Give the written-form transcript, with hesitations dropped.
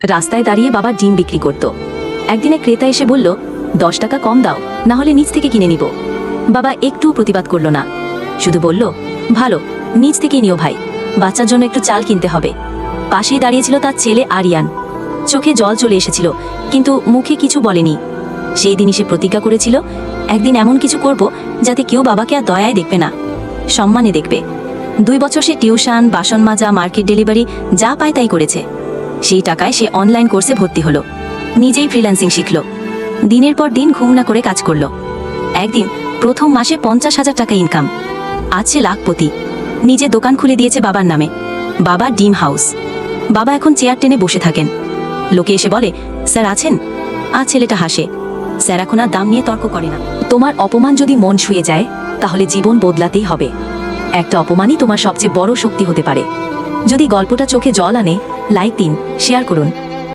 রাস্তায় দাঁড়িয়ে বাবা ডিম বিক্রি করত। একদিনে ক্রেতা এসে বলল, 10 টাকা কম দাও, না হলে নিচ থেকে কিনে নিব। বাবা একটুও প্রতিবাদ করল না, শুধু বলল, ভালো, নিচ থেকেই নিও ভাই, বাচ্চার জন্য একটু চাল কিনতে হবে। পাশেই দাঁড়িয়েছিল তার ছেলে আরিয়ান। চোখে জল চলে এসেছিল, কিন্তু মুখে কিছু বলেনি। সেই দিনই সে প্রতিজ্ঞা করেছিল, একদিন এমন কিছু করব যাতে কেউ বাবাকে আর দয়ায় দেখবে না, সম্মানে দেখবে। 2 বছর সে টিউশন, বাসন মাজা, মার্কেট ডেলিভারি যা পায় তাই করেছে। সেই টাকায় সে অনলাইন কোর্সে ভর্তি হলো, নিজেই ফ্রিল্যান্সিং শিখল, দিনের পর দিন ঘুম না করে কাজ করলো। একদিন প্রথম মাসে 50,000 টাকা ইনকাম। আজ সে লাখপতি, নিজে দোকান খুলে দিয়েছে বাবার নামে, বাবা ডিম হাউস। বাবা এখন চেয়ার টেনে বসে থাকেন। লোকে এসে বলে, স্যার আছেন? আজ ছেলেটা হাসে, স্যার এখন আর দাম নিয়ে তর্ক করে না। তোমার অপমান যদি মন ছুঁয়ে যায়, তাহলে জীবন বদলাতেই হবে। একটা অপমানই তোমার সবচেয়ে বড় শক্তি হতে পারে। যদি গল্পটা চোখে জল আনে, লাইক দিন, শেয়ার করুন।